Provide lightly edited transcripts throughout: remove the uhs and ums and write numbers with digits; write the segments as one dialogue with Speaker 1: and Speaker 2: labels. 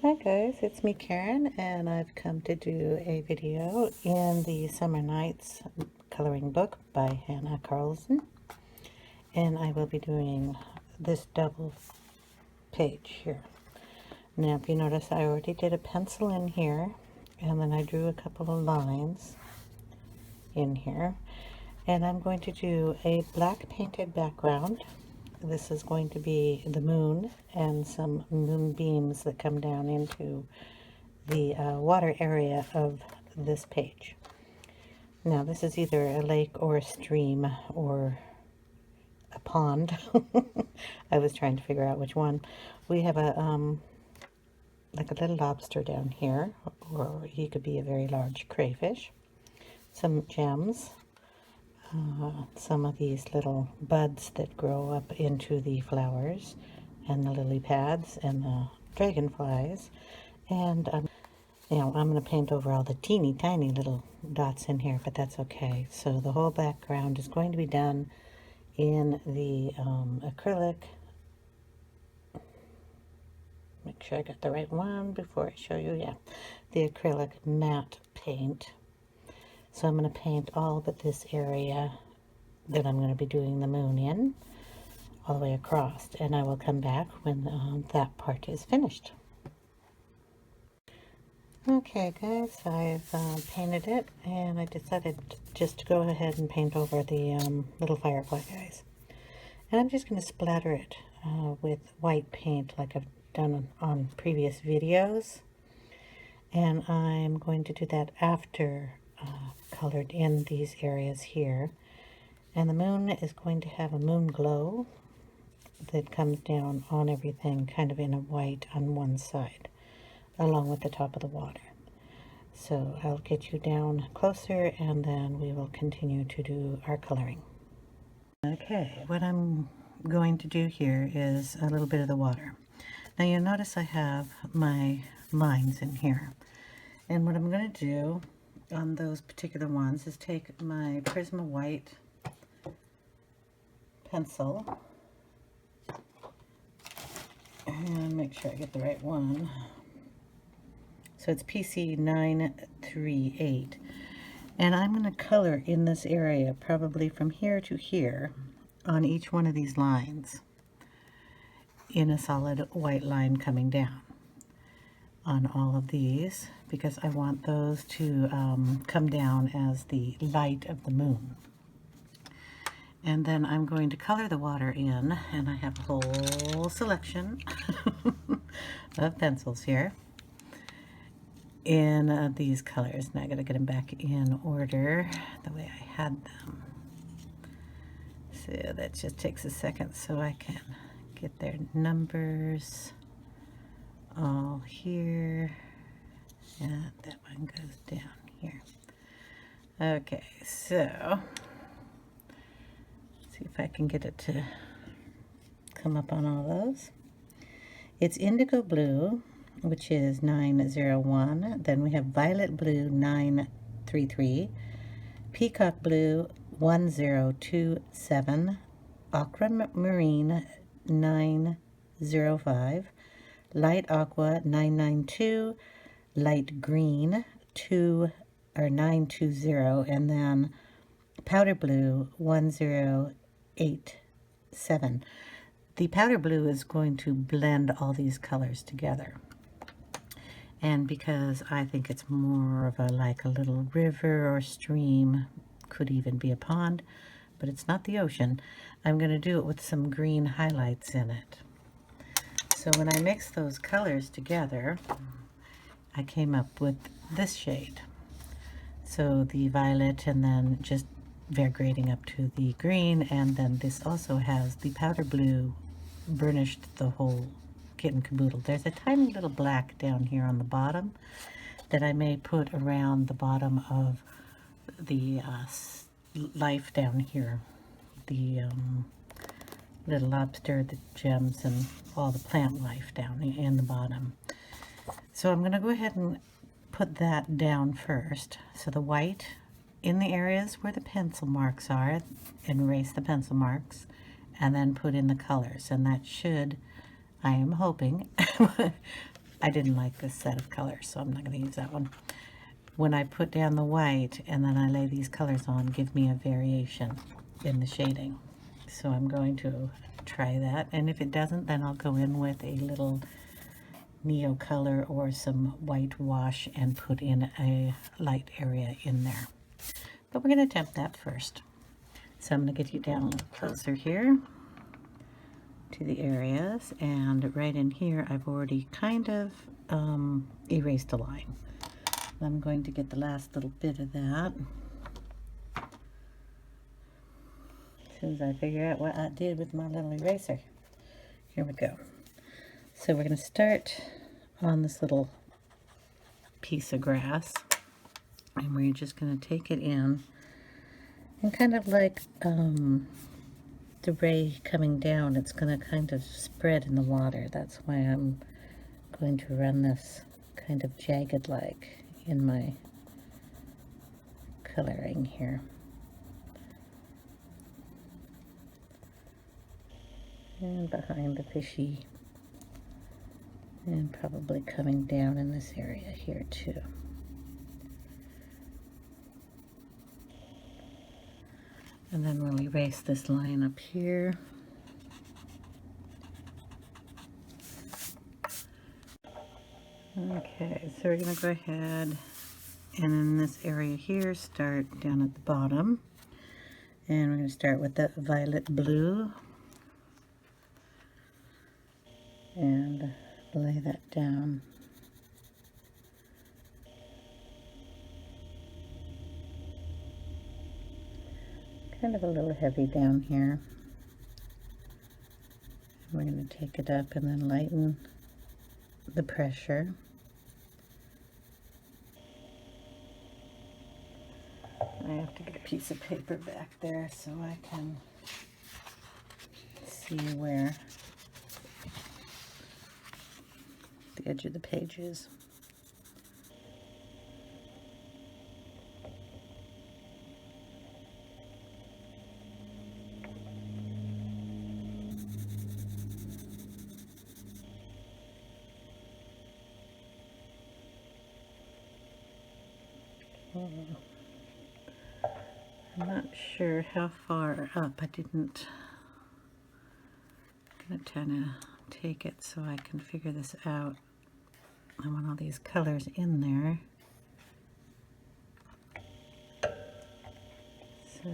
Speaker 1: Hi guys, it's me Karen, and I've come to do a video in the Summer Nights coloring book by Hanna Karlzon, and I will be doing this double page here. Now if you notice, I already did a pencil in here, and then I drew a couple of lines in here, and I'm going to do a black painted background. This is going to be the moon and some moonbeams that come down into the water area of this page. Now this is either a lake or a stream or a pond. I was trying to figure out which one. We have a like a little lobster down here, or he could be a very large crayfish. Some gems. Some of these little buds that grow up into the flowers, and the lily pads, and the dragonflies. And you know, I'm going to paint over all the teeny tiny little dots in here, but that's okay. So the whole background is going to be done in the acrylic. Make sure I got the right one before I show you. Yeah, the acrylic matte paint. So I'm going to paint all but this area that I'm going to be doing the moon in, all the way across, and I will come back when that part is finished. Okay guys, I've painted it, and I decided just to go ahead and paint over the little firefly guys. And I'm just going to splatter it with white paint like I've done on previous videos. And I'm going to do that after colored in these areas here. And the moon is going to have a moon glow that comes down on everything, kind of in a white on one side, along with the top of the water. So I'll get you down closer, and then we will continue to do our coloring. Okay, what I'm going to do here is a little bit of the water. Now you'll notice I have my lines in here. And what I'm going to do on those particular ones is take my Prisma white pencil and make sure I get the right one. So it's PC 938, and I'm going to color in this area probably from here to here on each one of these lines in a solid white line coming down on all of these, because I want those to come down as the light of the moon. And then I'm going to color the water in, and I have a whole selection of pencils here in these colors. Now I gotta get them back in order the way I had them. So that just takes a second so I can get their numbers all here, and that one goes down here. Okay, so see if I can get it to come up on all those. It's Indigo Blue, which is 901. Then we have Violet Blue 933, Peacock Blue 1027, Aquamarine 905, Light Aqua 992, Light Green 920, and then Powder Blue 1087. The powder blue is going to blend all these colors together. And because I think it's more of like a little river or stream, could even be a pond, but it's not the ocean, I'm going to do it with some green highlights in it. So when I mix those colors together, I came up with this shade. So the violet, and then just variegating up to the green, and then this also has the powder blue burnished the whole kit and caboodle. There's a tiny little black down here on the bottom that I may put around the bottom of the life down here. The little lobster, the gems, and all the plant life down in the bottom. So I'm going to go ahead and put that down first. So the white in the areas where the pencil marks are, and erase the pencil marks, and then put in the colors. And that should, I am hoping, I didn't like this set of colors, so I'm not going to use that one. When I put down the white and then I lay these colors on, give me a variation in the shading. So I'm going to try that, and if it doesn't, then I'll go in with a little neo color or some white wash and put in a light area in there. But we're going to attempt that first. So I'm going to get you down a little closer here to the areas, and right in here I've already kind of erased a line. I'm going to get the last little bit of that as soon as I figure out what I did with my little eraser. Here we go. So we're going to start on this little piece of grass, and we're just going to take it in, and kind of like the ray coming down, it's going to kind of spread in the water. That's why I'm going to run this kind of jagged like in my coloring here. And behind the fishy, and probably coming down in this area here too. And then we'll erase this line up here. Okay, so we're going to go ahead and in this area here, start down at the bottom. And we're going to start with the violet blue. And lay that down. Kind of a little heavy down here. We're going to take it up and then lighten the pressure. I have to get a piece of paper back there so I can see where the edge of the page is. I'm not sure how far up. I didn't. I'm gonna kind of take it so I can figure this out. I want all these colors in there. So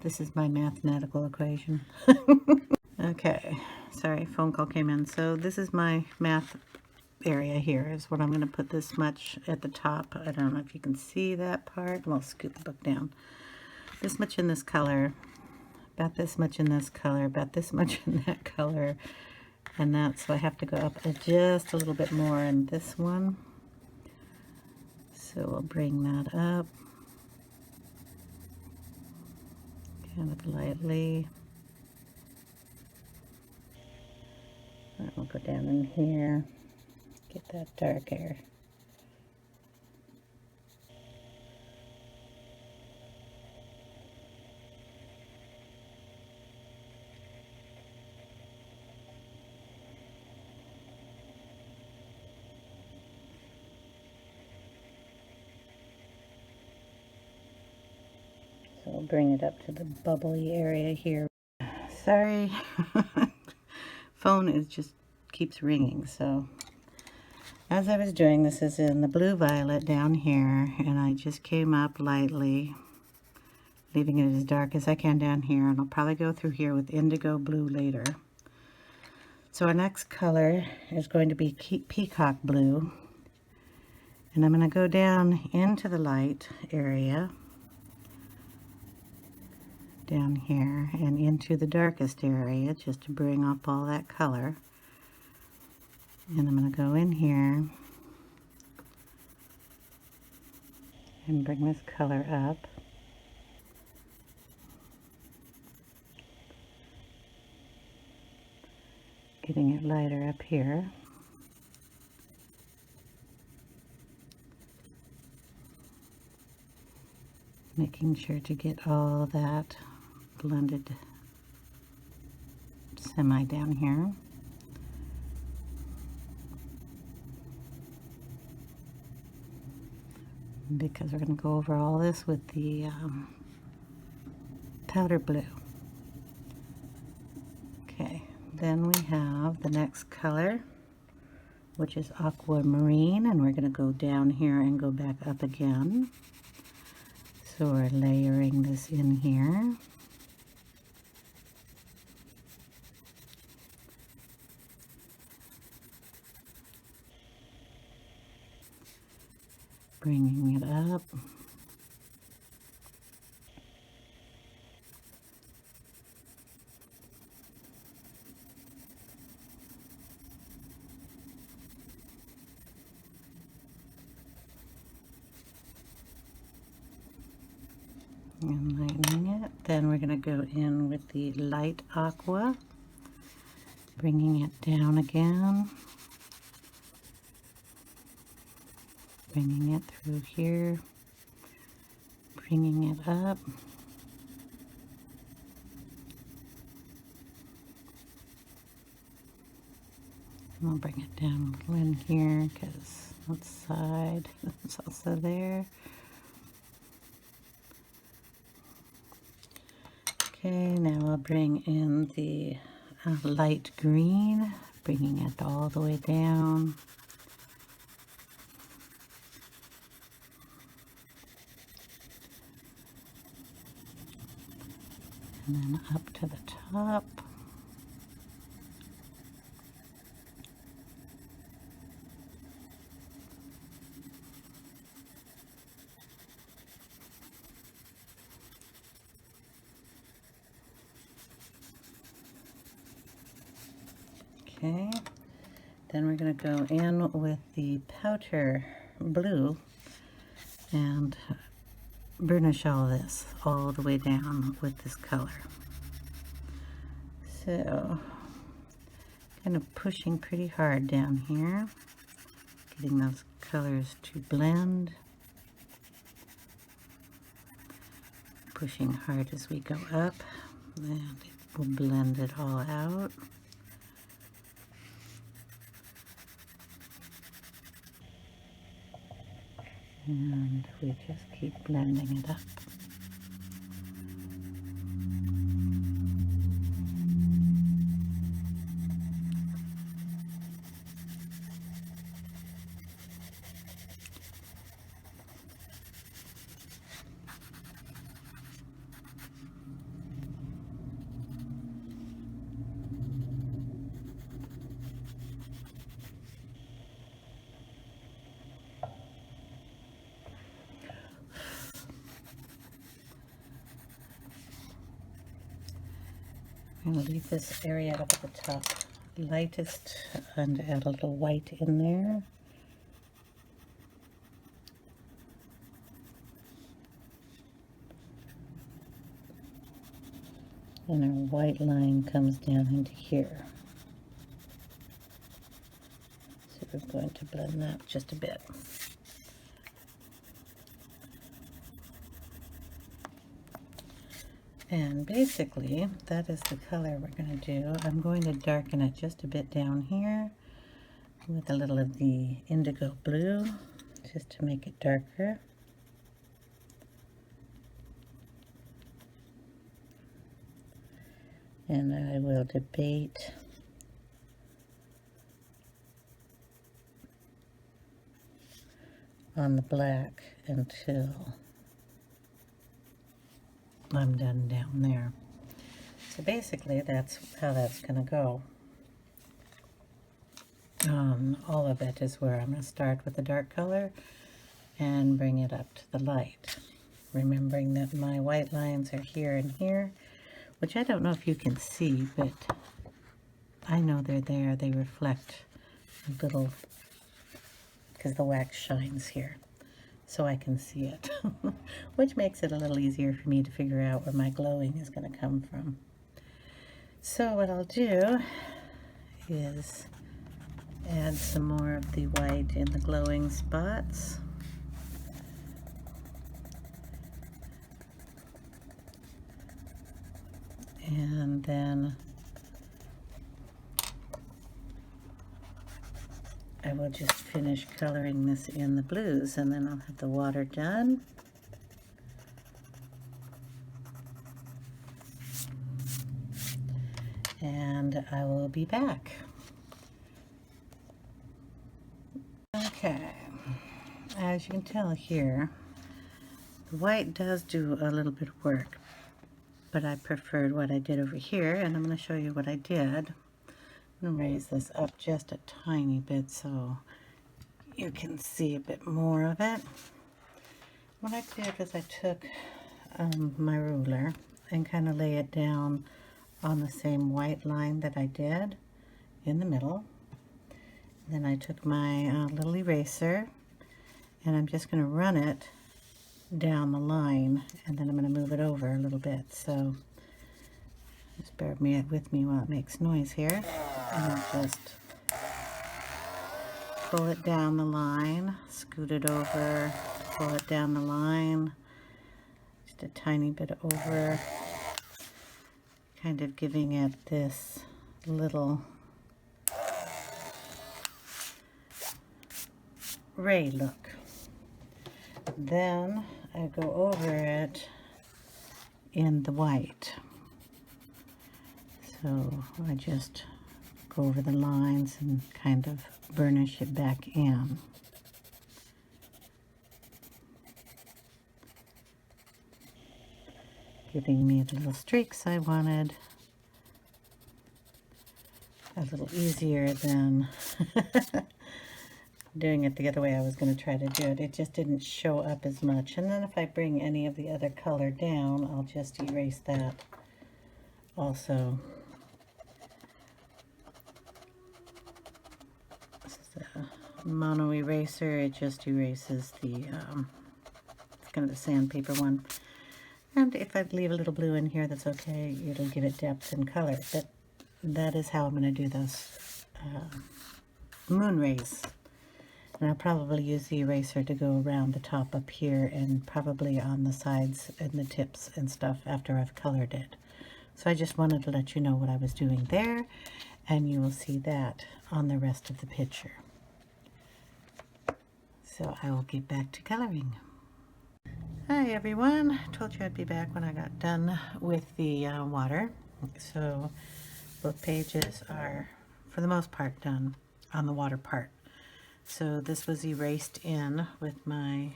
Speaker 1: this is my mathematical equation. Okay, sorry, phone call came in. So this is my math area here is what I'm going to put this much at the top. I don't know if you can see that part. I'll scoot the book down. This much in this color, about this much in this color, about this much in that color, and that, so I have to go up just a little bit more in this one. So we'll bring that up kind of lightly. That will go down in here. Get that dark air. So I'll bring it up to the bubbly area here. Sorry, phone is just keeps ringing. So as I was doing this, is in the blue violet down here, and I just came up lightly, leaving it as dark as I can down here, and I'll probably go through here with indigo blue later. So our next color is going to be Peacock Blue, and I'm going to go down into the light area down here and into the darkest area just to bring up all that color. And I'm going to go in here and bring this color up. Getting it lighter up here. Making sure to get all that blended semi down here. because we're going to go over all this with the powder blue. Okay, then we have the next color, which is Aquamarine, and we're going to go down here and go back up again. So we're layering this in here. Bringing it up. And lightening it. Then we're going to go in with the light aqua, bringing it down again, bringing it through here, bringing it up, and I'll bring it down a little in here because that side is also there. Okay, now I'll bring in the light green, bringing it all the way down. And then up to the top. Okay, then we're going to go in with the powder blue and burnish all this all the way down with this color. So, kind of pushing pretty hard down here, getting those colors to blend. Pushing hard as we go up, and it will blend it all out. And we just keep blending it up. I'm going to leave this area up at the top lightest and add a little white in there. And our white line comes down into here. So we're going to blend that just a bit. And basically, that is the color we're going to do. I'm going to darken it just a bit down here with a little of the Indigo Blue, just to make it darker. And I will debate on the black until I'm done down there. So basically that's how that's going to go. All of it is where I'm going to start with the dark color and bring it up to the light. Remembering that my white lines are here and here, which I don't know if you can see, but I know they're there. They reflect a little because the wax shines here. So I can see it, which makes it a little easier for me to figure out where my glowing is going to come from. So what I'll do is add some more of the white in the glowing spots. And then I will just finish coloring this in the blues, and then I'll have the water done. And I will be back. Okay, as you can tell here, the white does do a little bit of work, but I preferred what I did over here, and I'm going to show you what I did. I'm going to raise this up just a tiny bit so you can see a bit more of it. What I did was I took my ruler and kind of lay it down on the same white line that I did in the middle. Then I took my little eraser, and I'm just going to run it down the line, and then I'm going to move it over a little bit. So just bear with me while it makes noise here. And I'll just pull it down the line, scoot it over, pull it down the line, just a tiny bit over, kind of giving it this little ray look. Then I go over it in the white. So I just go over the lines and kind of burnish it back in. Giving me the little streaks I wanted. A little easier than doing it the other way I was going to try to do it. It just didn't show up as much. And then if I bring any of the other color down, I'll just erase that also. This is a mono eraser. It just erases the, it's kind of the sandpaper one. And if I leave a little blue in here, that's okay. It'll give it depth and color. But that is how I'm going to do those moon rays. And I'll probably use the eraser to go around the top up here and probably on the sides and the tips and stuff after I've colored it. So I just wanted to let you know what I was doing there, and you will see that on the rest of the picture. So I will get back to coloring. Hi everyone, I told you I'd be back when I got done with the water. So both pages are for the most part done on the water part. So this was erased in with my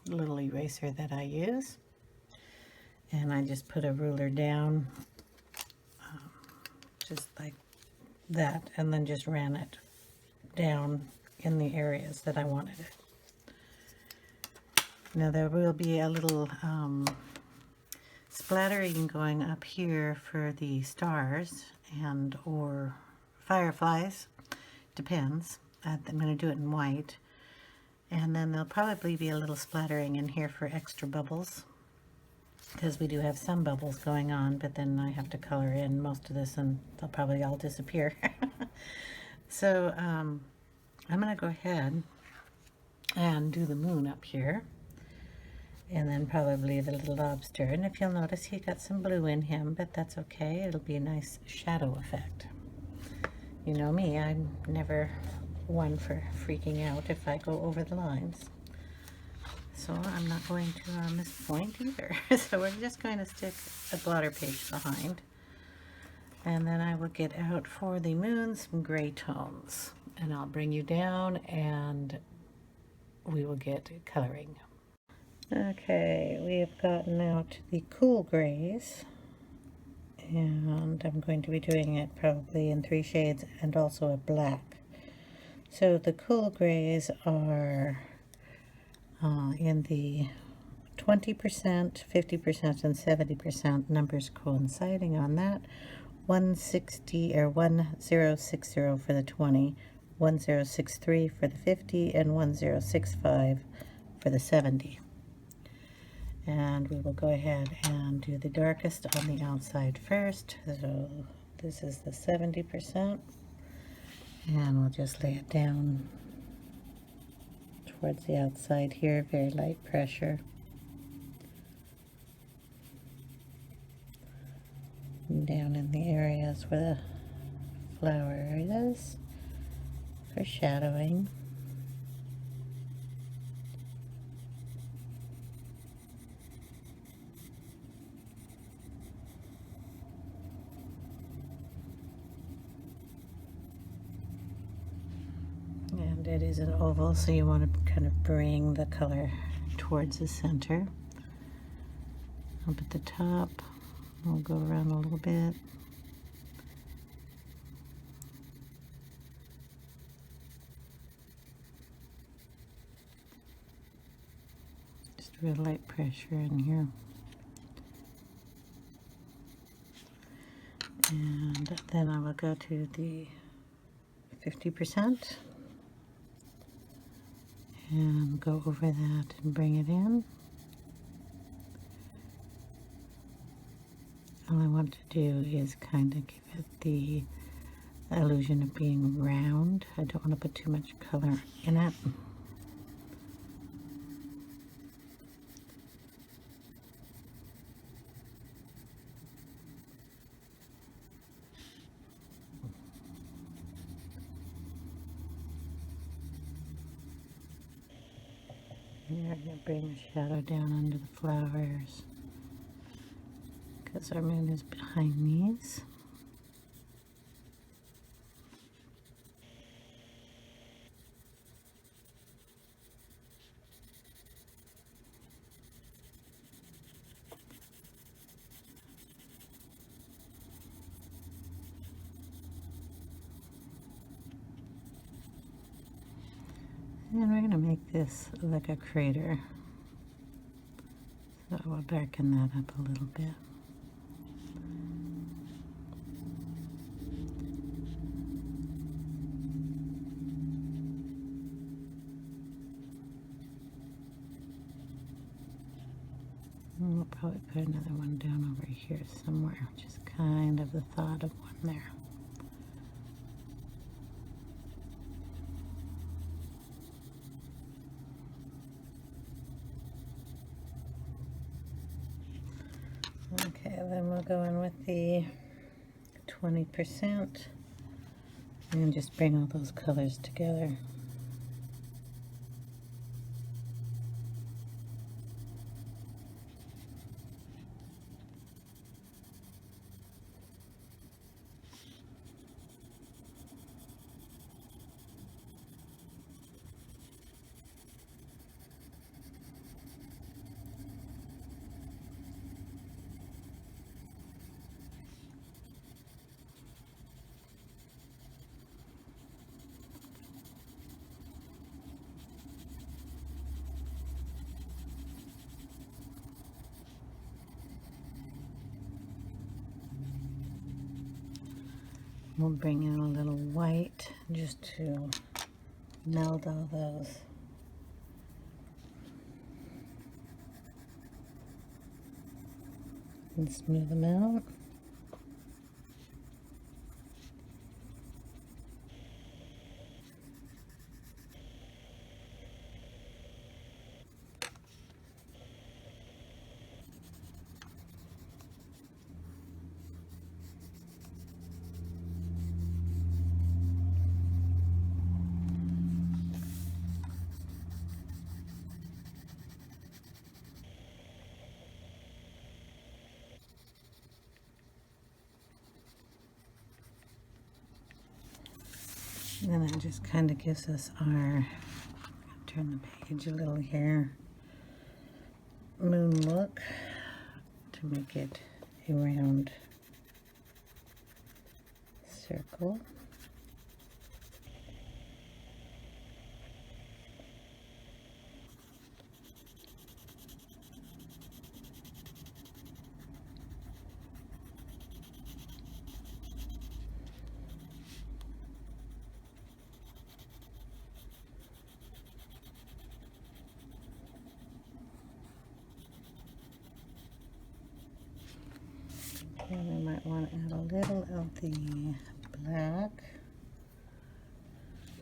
Speaker 1: little eraser that I use. And I just put a ruler down just like that, and then just ran it down in the areas that I wanted it. Now there will be a little splattering going up here for the stars and or fireflies, depends. I'm going to do it in white, and then there'll probably be a little splattering in here for extra bubbles, because we do have some bubbles going on, but then I have to color in most of this and they'll probably all disappear. So I'm going to go ahead and do the moon up here, and then probably the little lobster. And if you'll notice, he got some blue in him, but that's okay. It'll be a nice shadow effect. You know me, I'm never one for freaking out if I go over the lines. So I'm not going to miss the point either. So we're just going to stick a blotter page behind. And then I will get out for the moon some gray tones. And I'll bring you down and we will get coloring. Okay, we have gotten out the cool grays. And I'm going to be doing it probably in 3 shades and also a black. So the cool grays are in the 20%, 50%, and 70% numbers coinciding on that. 160 or 1060 for the 20, 1063 for the 50, and 1065 for the 70. And we will go ahead and do the darkest on the outside first. So this is the 70%. And we'll just lay it down towards the outside here, very light pressure. And down in the areas where the flower is. for shadowing. And it is an oval, so you want to kind of bring the color towards the center. Up at the top, we'll go around a little bit. Just real light pressure in here. And then I will go to the 50% and go over that and bring it in. All I want to do is kind of give it the illusion of being round. I don't want to put too much color in it. Here I'm going to bring the shadow down under the flowers because our moon is behind these. And we're going to make this like a crater. So we'll darken that up a little bit. And we'll probably put another one down over here somewhere, just kind of the thought of one there. Okay, then we'll go in with the 20% and just bring all those colors together. We'll bring in a little white just to meld all those. And smooth them out. And that just kind of gives us our, turn the page a little here, moon look to make it a round circle. And we might want to add a little of the black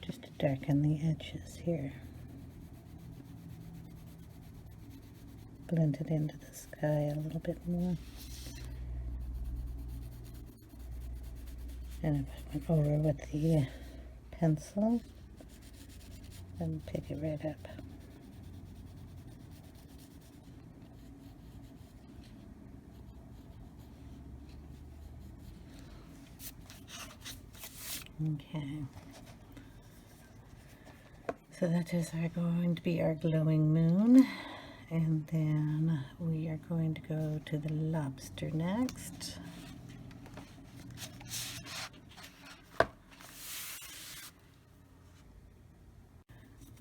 Speaker 1: just to darken the edges here. Blend it into the sky a little bit more. And if I went over with the pencil, and pick it right up. Okay. So that is going to be our glowing moon. And then we are going to go to the lobster next.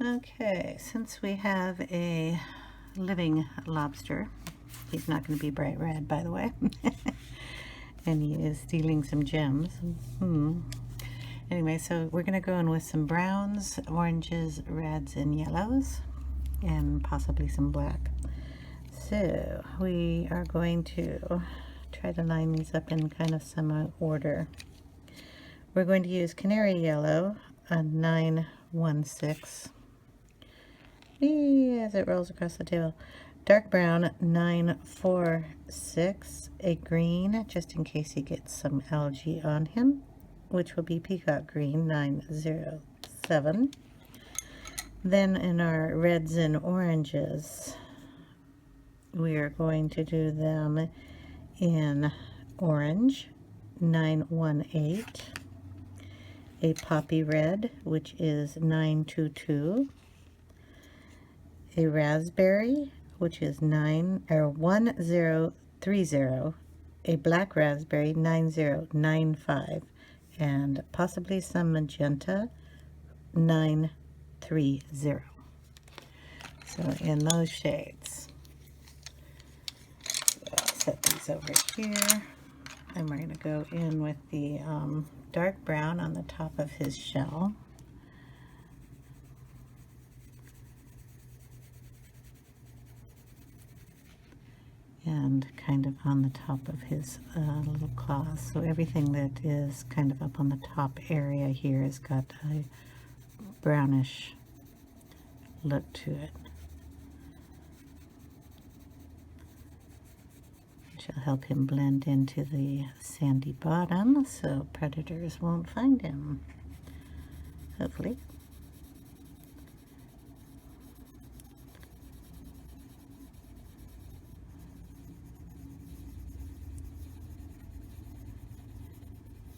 Speaker 1: Okay, since we have a living lobster, he's not going to be bright red, by the way, and he is stealing some gems. Anyway, so we're going to go in with some browns, oranges, reds, and yellows, and possibly some black. So we are going to try to line these up in kind of some order. We're going to use Canary Yellow, a 916. As it rolls across the table. Dark brown, 946. A green, just in case he gets some algae on him, which will be Peacock Green, 907. Then in our reds and oranges, we are going to do them in orange, 918. A poppy red, which is 922. A raspberry, which is 1030, a black raspberry, 9095, and possibly some magenta, 930. So in those shades. So I'll set these over here, and we're going to go in with the dark brown on the top of his shell. And kind of on the top of his little claws. So everything that is kind of up on the top area here has got a brownish look to it, which will help him blend into the sandy bottom so predators won't find him, hopefully.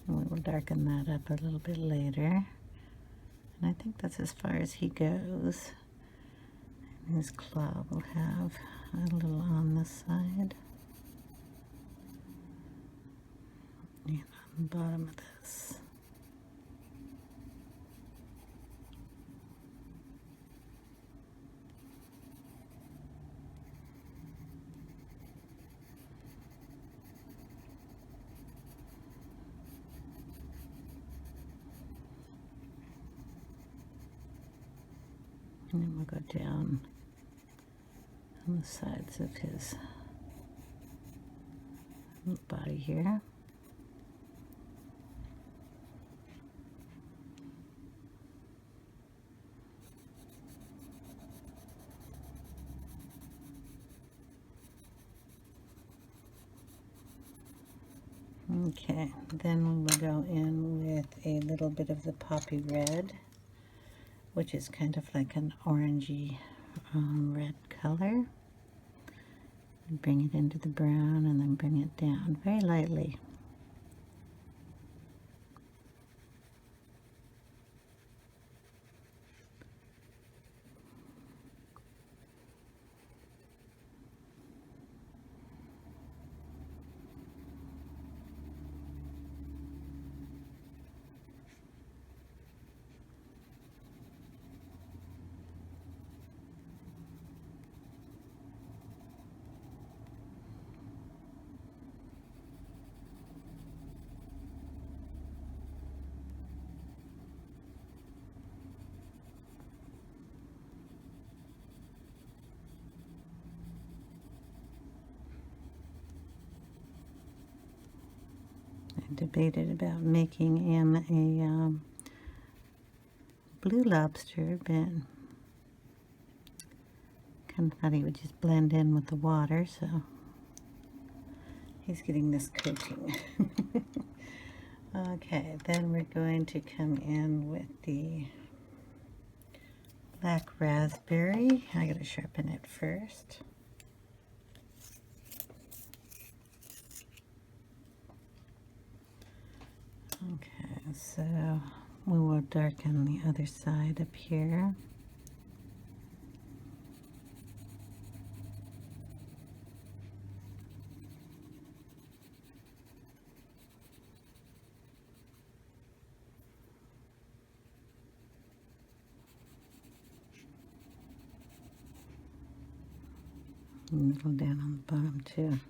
Speaker 1: We will darken that up a little bit later. And I think that's as far as he goes. And his claw will have a little on this side. And on the bottom of this. And then we'll go down on the sides of his body here. Okay, then we will go in with a little bit of the poppy red, which is kind of like an orangey red color. Bring it into the brown and then bring it down very lightly. I debated about making him a blue lobster, but kind of thought he would just blend in with the water, so he's getting this coating. Okay, then we're going to come in with the Black raspberry. I gotta sharpen it first. Okay, so we will darken the other side up here. A little down on the bottom too.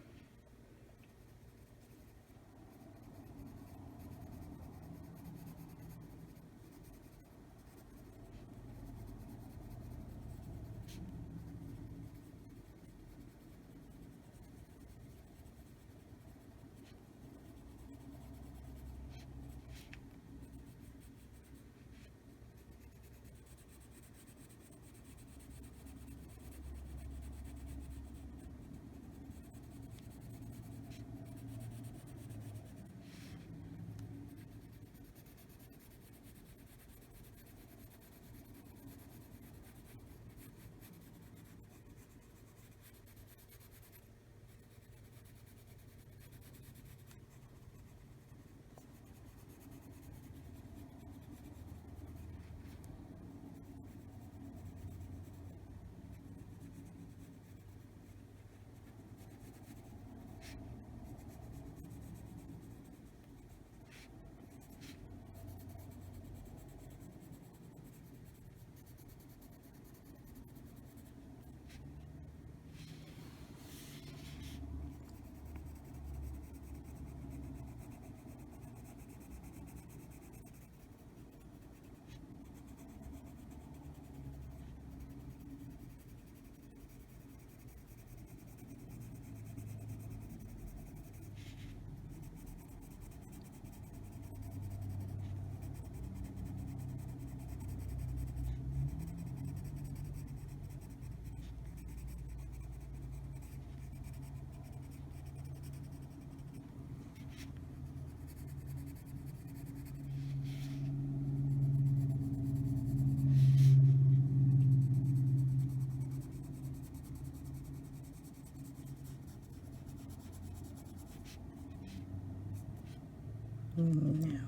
Speaker 1: No.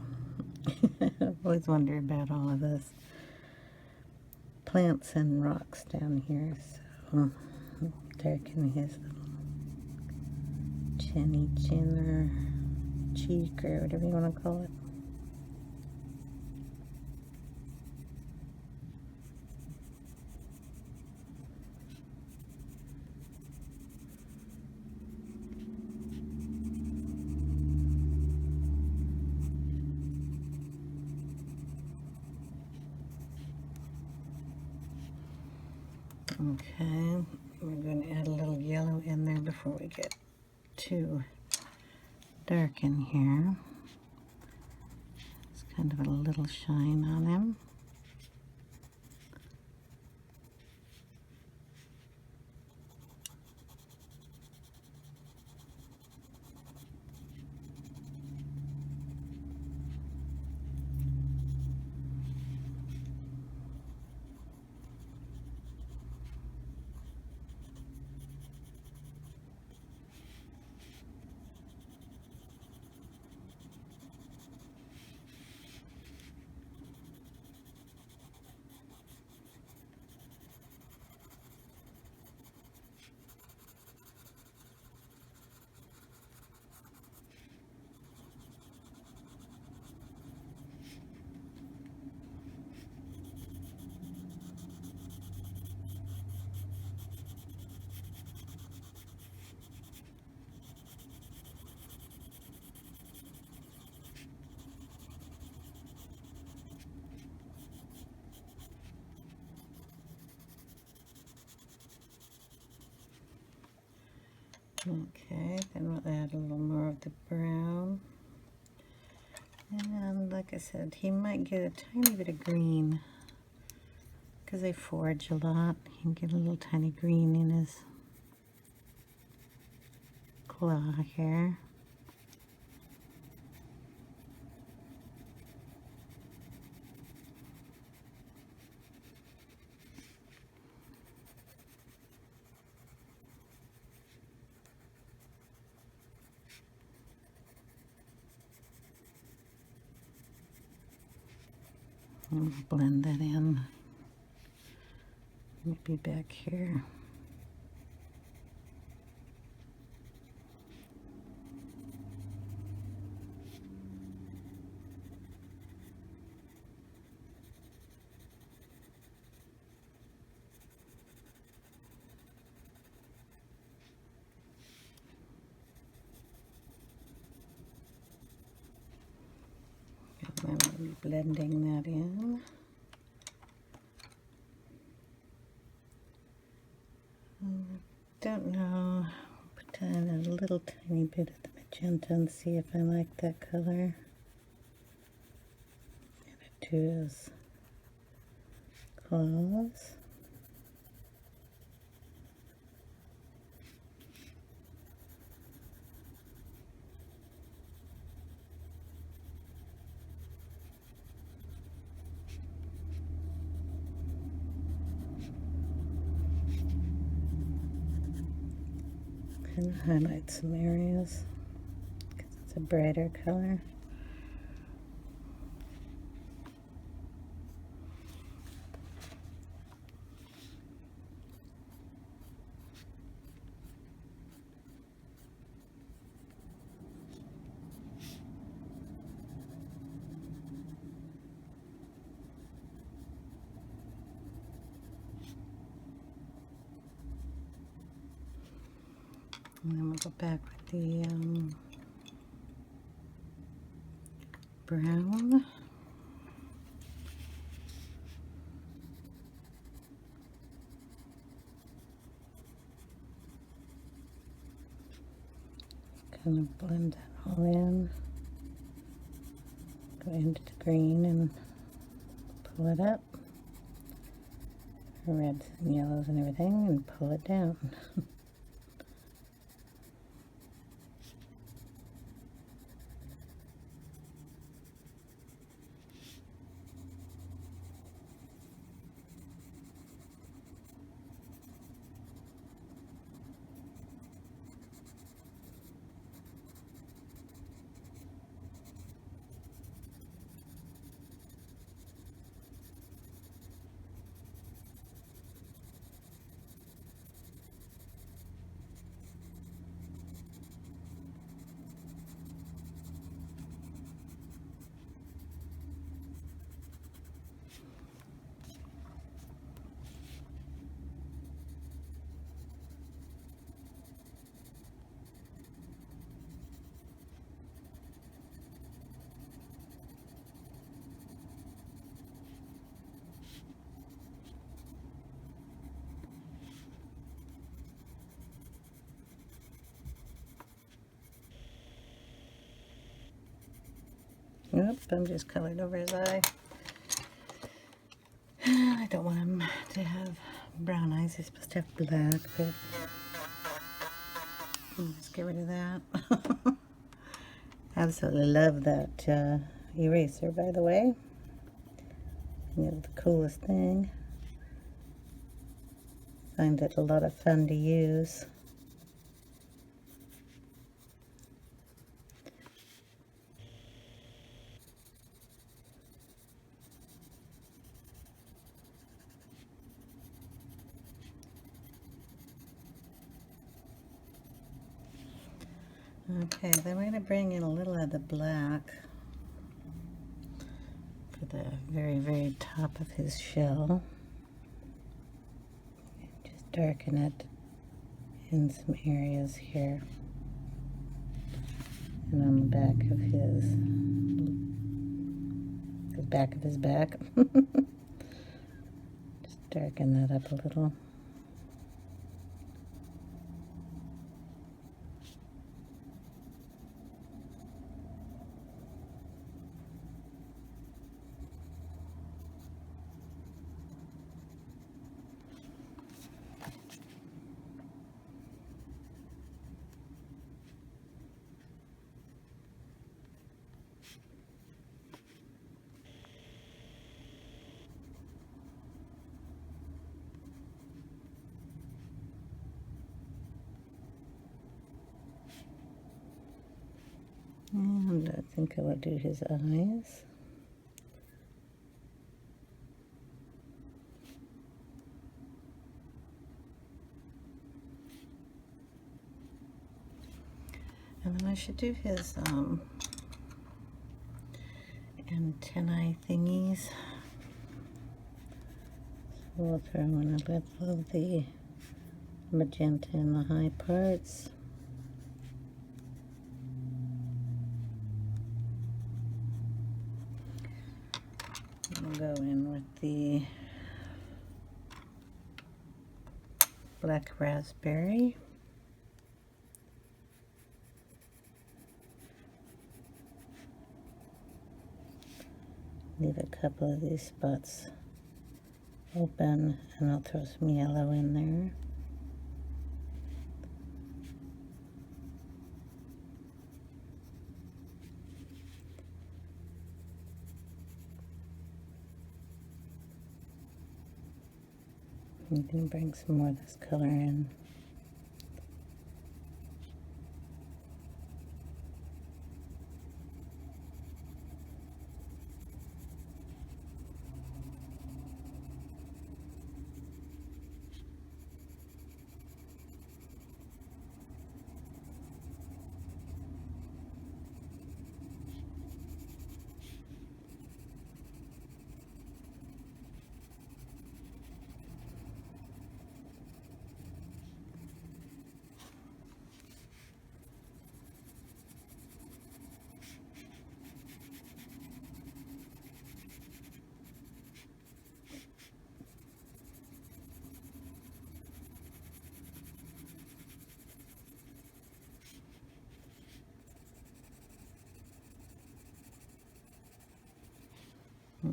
Speaker 1: I've always wondered about all of this. Plants and rocks down here, so darken his little chin or cheek or whatever you want to call it. Okay, we're going to add a little yellow in there before we get too dark in here. It's kind of a little shine on him. Okay, then we'll add a little more of the brown. And like I said, he might get a tiny bit of green because they forage a lot. He can get a little tiny green in his claw here. Blend that in. Maybe back here. I'm going to be blending that in. Don't know, put in a little tiny bit of the magenta and see if I like that color. Add it to his claws. And highlight some areas because it's a brighter color. And then we'll go back with the brown. Kind of blend that all in. Go into the green and pull it up. Reds and yellows and everything, and pull it down. Oop, I'm just colored over his eye. I don't want him to have brown eyes. He's supposed to have black, but let's get rid of that. Absolutely love that eraser, by the way. It's the coolest thing. Find it a lot of fun to use. Okay, then we're going to bring in a little of the black for the very, very top of his shell. Just darken it in some areas here. And on the back of the back of his back. Just darken that up a little. And I think I will do his eyes. And I should do his antennae thingies. So we'll throw in a little of the magenta in the high parts. We'll go in with the black raspberry. Leave a couple of these spots open, and I'll throw some yellow in there. You can bring some more of this color in.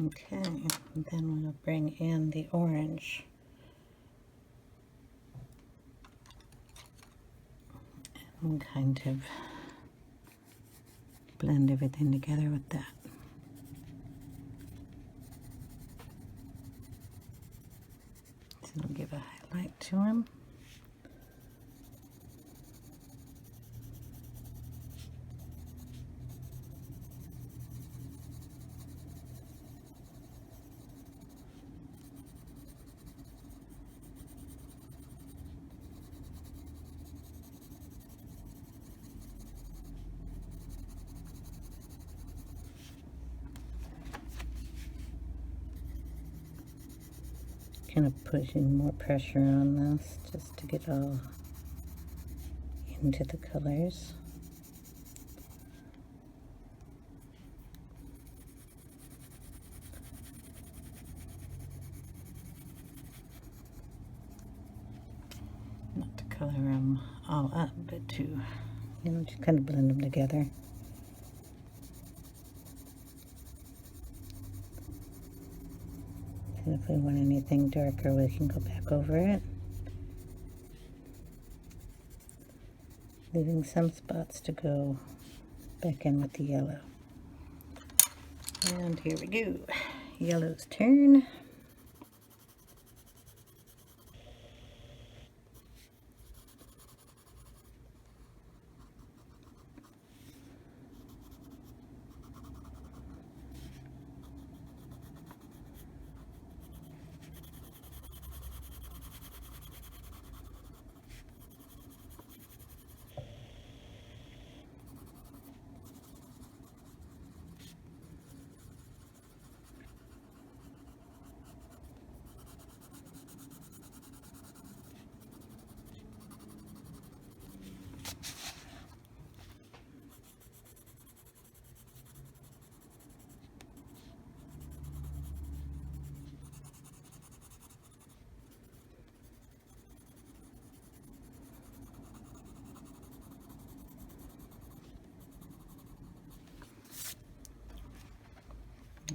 Speaker 1: Okay, and then we'll bring in the orange. And kind of blend everything together with that. So it'll give a highlight to him. Kind of pushing more pressure on this just to get all into the colors. Not to color them all up, but to, just kind of blend them together. And if we want anything darker, we can go back over it. Leaving some spots to go back in with the yellow. And here we go. Yellow's turn.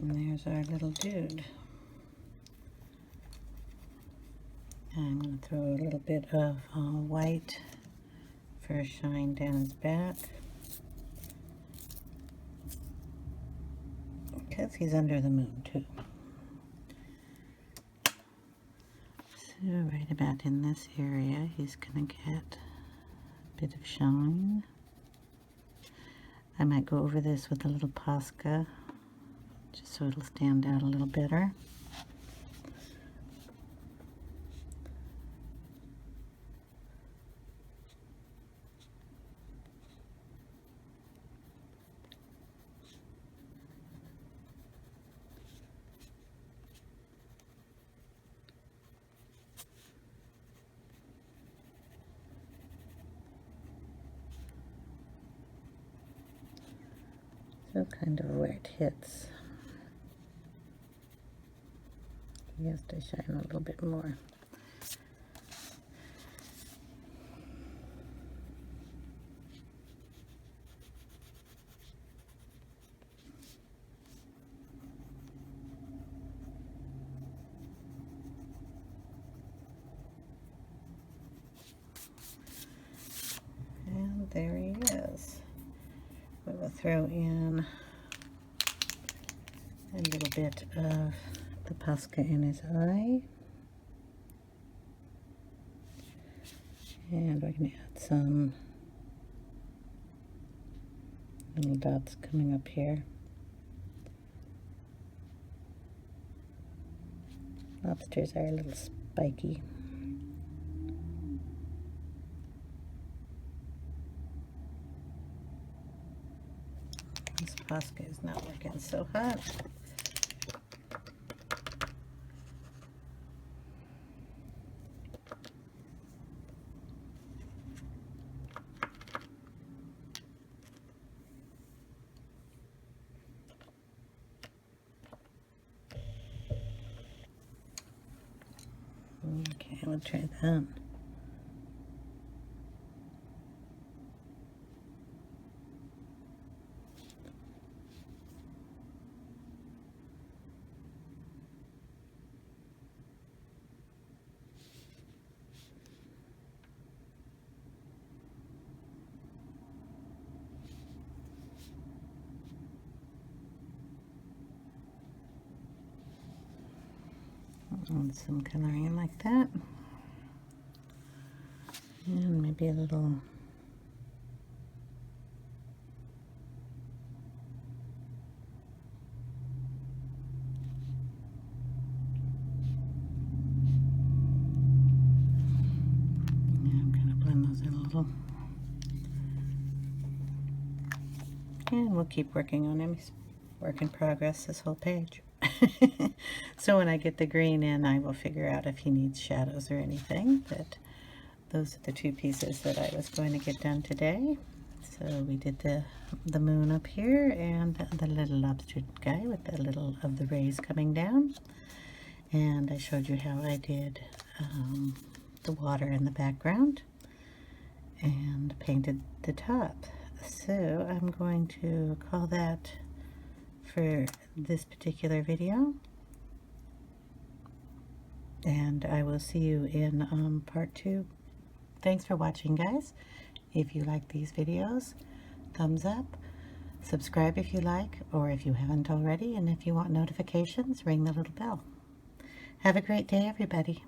Speaker 1: And there's our little dude. I'm going to throw a little bit of white for a shine down his back, because he's under the moon too. So right about in this area, he's going to get a bit of shine. I might go over this with a little Posca, just so it'll stand out a little better. So kind of where it hits, he has to shine a little bit more. And there he is. We will throw in a little bit of the Posca in his eye. And we're going to add some little dots coming up here. Lobsters are a little spiky. This Posca is not working so hot. Okay, we'll try that. And some coloring like that. And maybe a little I'm going to blend those in a little. And we'll keep working on him. He's work in progress, this whole page. So when I get the green in, I will figure out if he needs shadows or anything. But those are the two pieces that I was going to get done today. So we did the moon up here and the little lobster guy with the little of the rays coming down. And I showed you how I did the water in the background and painted the top. So I'm going to call that for this particular video. And I will see you in part 2. Thanks for watching, guys. If you like these videos, thumbs up, subscribe if you like, or if you haven't already, and if you want notifications, ring the little bell. Have a great day, everybody.